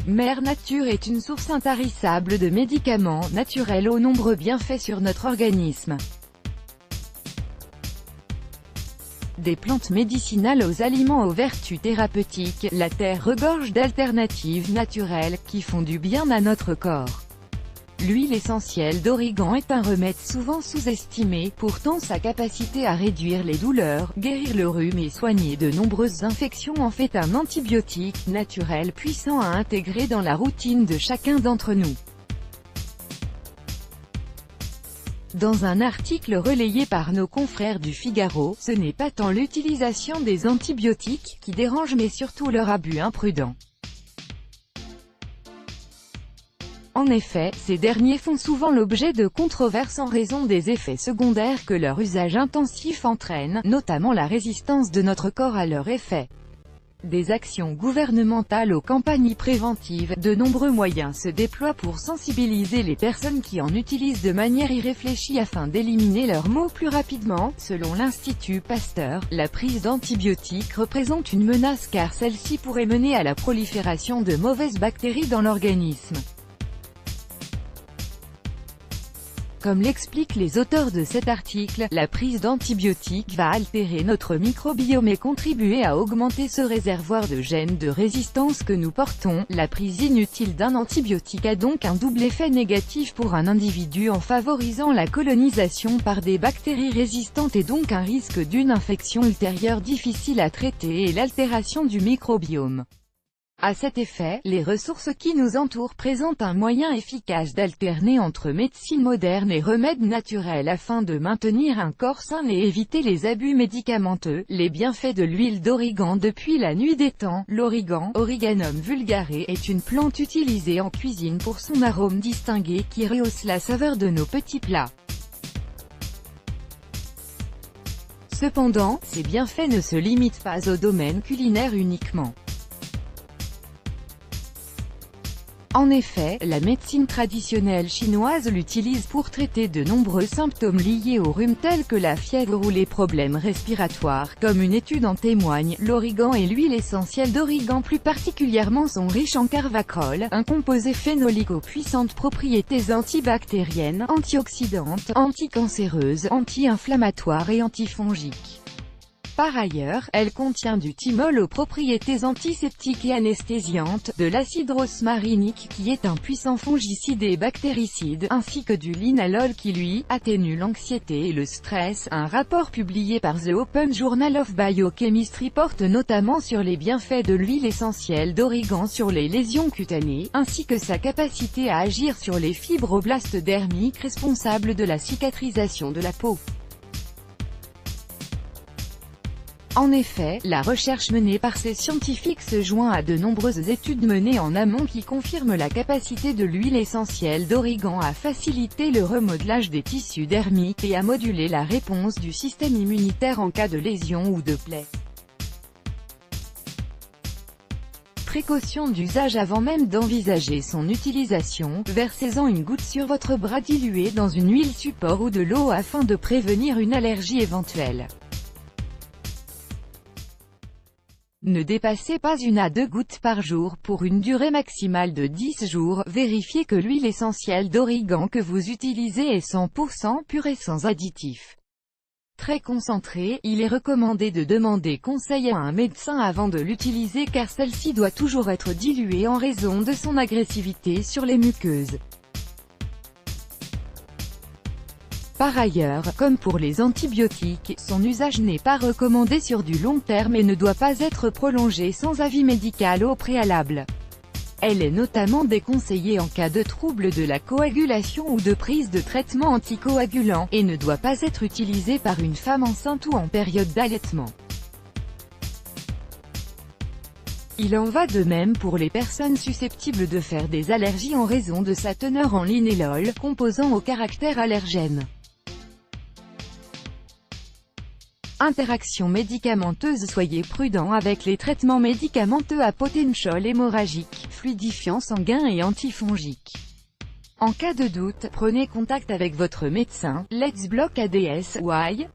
Mère Nature est une source intarissable de médicaments naturels aux nombreux bienfaits sur notre organisme. Des plantes médicinales aux aliments aux vertus thérapeutiques, la terre regorge d'alternatives naturelles, qui font du bien à notre corps. L'huile essentielle d'origan est un remède souvent sous-estimé, pourtant sa capacité à réduire les douleurs, guérir le rhume et soigner de nombreuses infections en fait un antibiotique naturel puissant à intégrer dans la routine de chacun d'entre nous. Dans un article relayé par nos confrères du Figaro, ce n'est pas tant l'utilisation des antibiotiques qui dérange mais surtout leur abus imprudent. En effet, ces derniers font souvent l'objet de controverses en raison des effets secondaires que leur usage intensif entraîne, notamment la résistance de notre corps à leurs effets. Des actions gouvernementales aux campagnes préventives, de nombreux moyens se déploient pour sensibiliser les personnes qui en utilisent de manière irréfléchie afin d'éliminer leurs maux plus rapidement. Selon l'Institut Pasteur, la prise d'antibiotiques représente une menace car celle-ci pourrait mener à la prolifération de mauvaises bactéries dans l'organisme. Comme l'expliquent les auteurs de cet article, la prise d'antibiotiques va altérer notre microbiome et contribuer à augmenter ce réservoir de gènes de résistance que nous portons. La prise inutile d'un antibiotique a donc un double effet négatif pour un individu en favorisant la colonisation par des bactéries résistantes et donc un risque d'une infection ultérieure difficile à traiter et l'altération du microbiome. À cet effet, les ressources qui nous entourent présentent un moyen efficace d'alterner entre médecine moderne et remèdes naturels afin de maintenir un corps sain et éviter les abus médicamenteux. Les bienfaits de l'huile d'origan depuis la nuit des temps. L'origan, Origanum vulgare, est une plante utilisée en cuisine pour son arôme distingué qui rehausse la saveur de nos petits plats. Cependant, ces bienfaits ne se limitent pas au domaine culinaire uniquement. En effet, la médecine traditionnelle chinoise l'utilise pour traiter de nombreux symptômes liés au rhume tels que la fièvre ou les problèmes respiratoires. Comme une étude en témoigne, l'origan et l'huile essentielle d'origan plus particulièrement sont riches en carvacrol, un composé phénolique aux puissantes propriétés antibactériennes, antioxydantes, anticancéreuses, anti-inflammatoires et antifongiques. Par ailleurs, elle contient du thymol aux propriétés antiseptiques et anesthésiantes, de l'acide rosmarinique qui est un puissant fongicide et bactéricide, ainsi que du linalol qui lui, atténue l'anxiété et le stress. Un rapport publié par The Open Journal of Biochemistry porte notamment sur les bienfaits de l'huile essentielle d'origan sur les lésions cutanées, ainsi que sa capacité à agir sur les fibroblastes dermiques responsables de la cicatrisation de la peau. En effet, la recherche menée par ces scientifiques se joint à de nombreuses études menées en amont qui confirment la capacité de l'huile essentielle d'origan à faciliter le remodelage des tissus dermiques et à moduler la réponse du système immunitaire en cas de lésion ou de plaie. Précaution d'usage avant même d'envisager son utilisation, versez-en une goutte sur votre bras dilué dans une huile support ou de l'eau afin de prévenir une allergie éventuelle. Ne dépassez pas 1 à 2 gouttes par jour pour une durée maximale de 10 jours. Vérifiez que l'huile essentielle d'origan que vous utilisez est 100% pure et sans additifs. Très concentré, il est recommandé de demander conseil à un médecin avant de l'utiliser car celle-ci doit toujours être diluée en raison de son agressivité sur les muqueuses. Par ailleurs, comme pour les antibiotiques, son usage n'est pas recommandé sur du long terme et ne doit pas être prolongé sans avis médical au préalable. Elle est notamment déconseillée en cas de troubles de la coagulation ou de prise de traitement anticoagulant, et ne doit pas être utilisée par une femme enceinte ou en période d'allaitement. Il en va de même pour les personnes susceptibles de faire des allergies en raison de sa teneur en linélol, composant au caractère allergène. Interaction médicamenteuse. Soyez prudent avec les traitements médicamenteux à potentiel hémorragique, fluidifiant sanguin et antifongique. En cas de doute, prenez contact avec votre médecin. Let's Block ADS. Why?